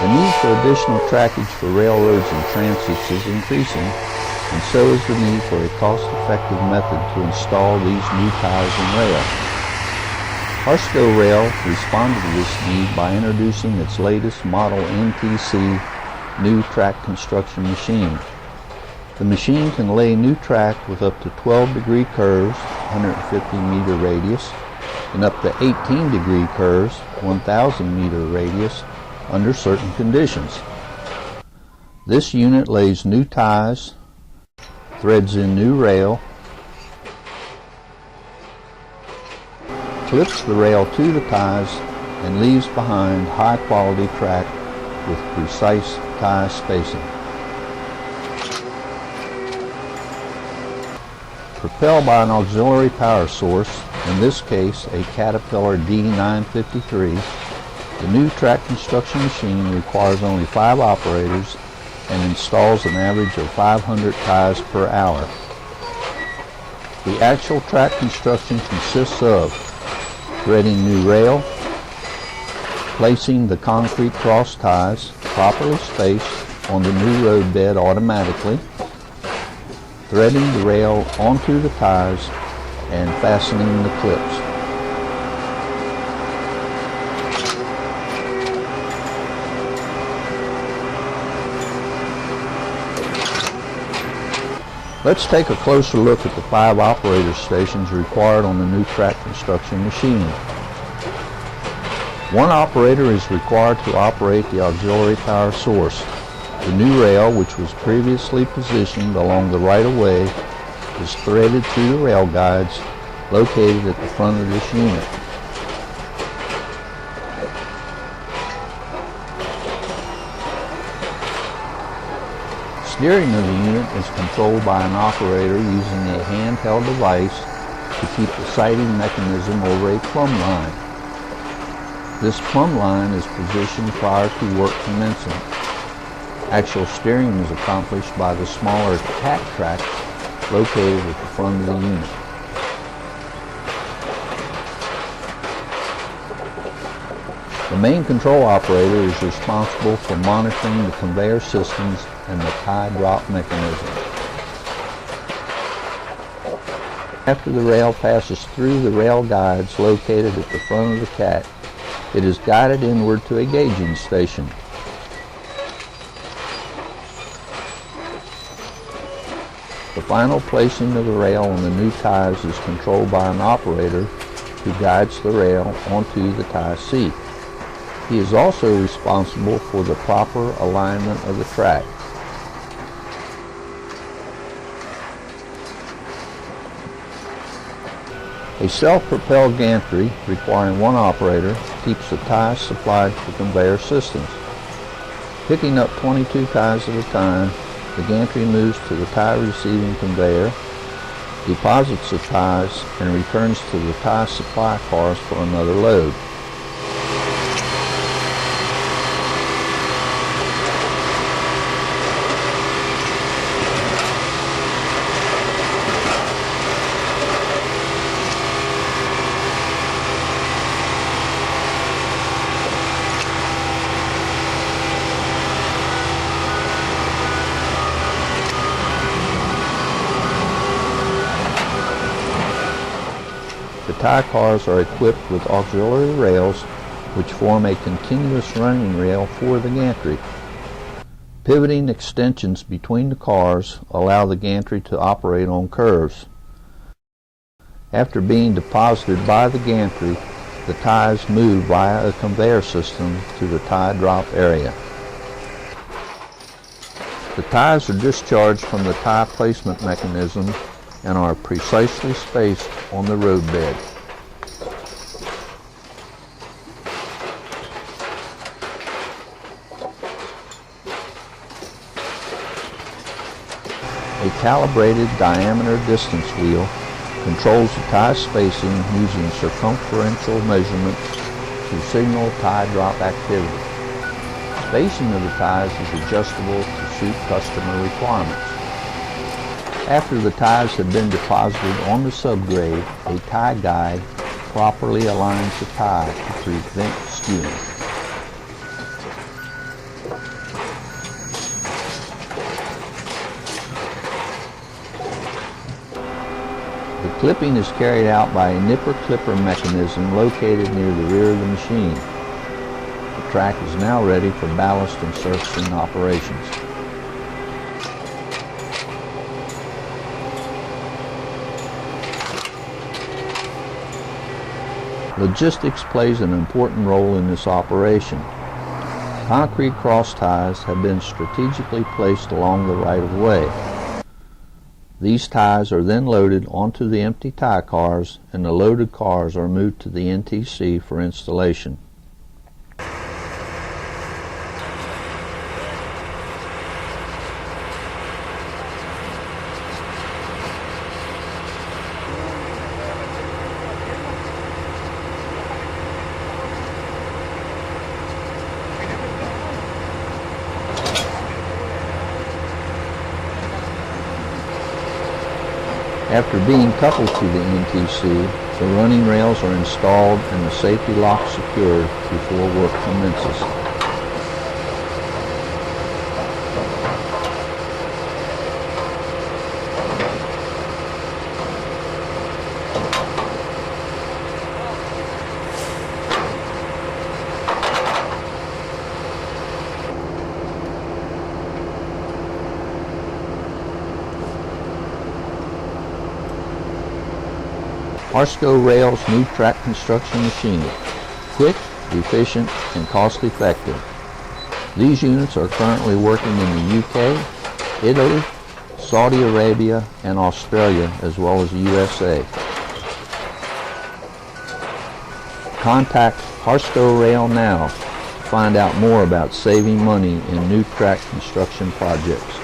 The need for additional trackage for railroads and transits is increasing, and so is the need for a cost-effective method to install these new ties and rail. Harsco Rail responded to this need by introducing its latest Model NTC new track construction machine. The machine can lay new track with up to 12-degree curves, 150-meter radius, and up to 18-degree curves, 1,000-meter radius, under certain conditions. This unit lays new ties, threads in new rail, clips the rail to the ties, and leaves behind high-quality track with precise tie spacing. Propelled by an auxiliary power source, in this case a Caterpillar D953, the new track construction machine requires only 5 operators and installs an average of 500 ties per hour. The actual track construction consists of threading new rail, placing the concrete cross ties properly spaced on the new road bed automatically, threading the rail onto the ties, and fastening the clips. Let's take a closer look at the 5 operator stations required on the new track construction machine. 1 operator is required to operate the auxiliary power source. The new rail, which was previously positioned along the right-of-way, is threaded through the rail guides located at the front of this unit. Steering of the unit is controlled by an operator using a handheld device to keep the sighting mechanism over a plumb line. This plumb line is positioned prior to work commencing. Actual steering is accomplished by the smaller cat tracks located at the front of the unit. The main control operator is responsible for monitoring the conveyor systems and the tie drop mechanism. After the rail passes through the rail guides located at the front of the cat, it is guided inward to a gauging station. The final placing of the rail on the new ties is controlled by an operator who guides the rail onto the tie seat. He is also responsible for the proper alignment of the track. A self-propelled gantry requiring 1 operator keeps the ties supplied to conveyor systems. Picking up 22 ties at a time, the gantry moves to the tie receiving conveyor, deposits the ties, and returns to the tie supply cars for another load. The tie cars are equipped with auxiliary rails which form a continuous running rail for the gantry. Pivoting extensions between the cars allow the gantry to operate on curves. After being deposited by the gantry, the ties move via a conveyor system to the tie drop area. The ties are discharged from the tie placement mechanism and are precisely spaced on the road bed. A calibrated diameter distance wheel controls the tie spacing using circumferential measurements to signal tie drop activity. Spacing of the ties is adjustable to suit customer requirements. After the ties have been deposited on the subgrade, a tie guide properly aligns the tie to prevent skewing. The clipping is carried out by a nipper-clipper mechanism located near the rear of the machine. The track is now ready for ballast and surfacing operations. Logistics plays an important role in this operation. Concrete cross ties have been strategically placed along the right-of-way. These ties are then loaded onto the empty tie cars, and the loaded cars are moved to the NTC for installation. After being coupled to the NTC, the running rails are installed and the safety lock secured before work commences. Harsco Rail's new track construction machine. Quick, efficient, and cost-effective. These units are currently working in the UK, Italy, Saudi Arabia, and Australia, as well as the USA. Contact Harsco Rail now to find out more about saving money in new track construction projects.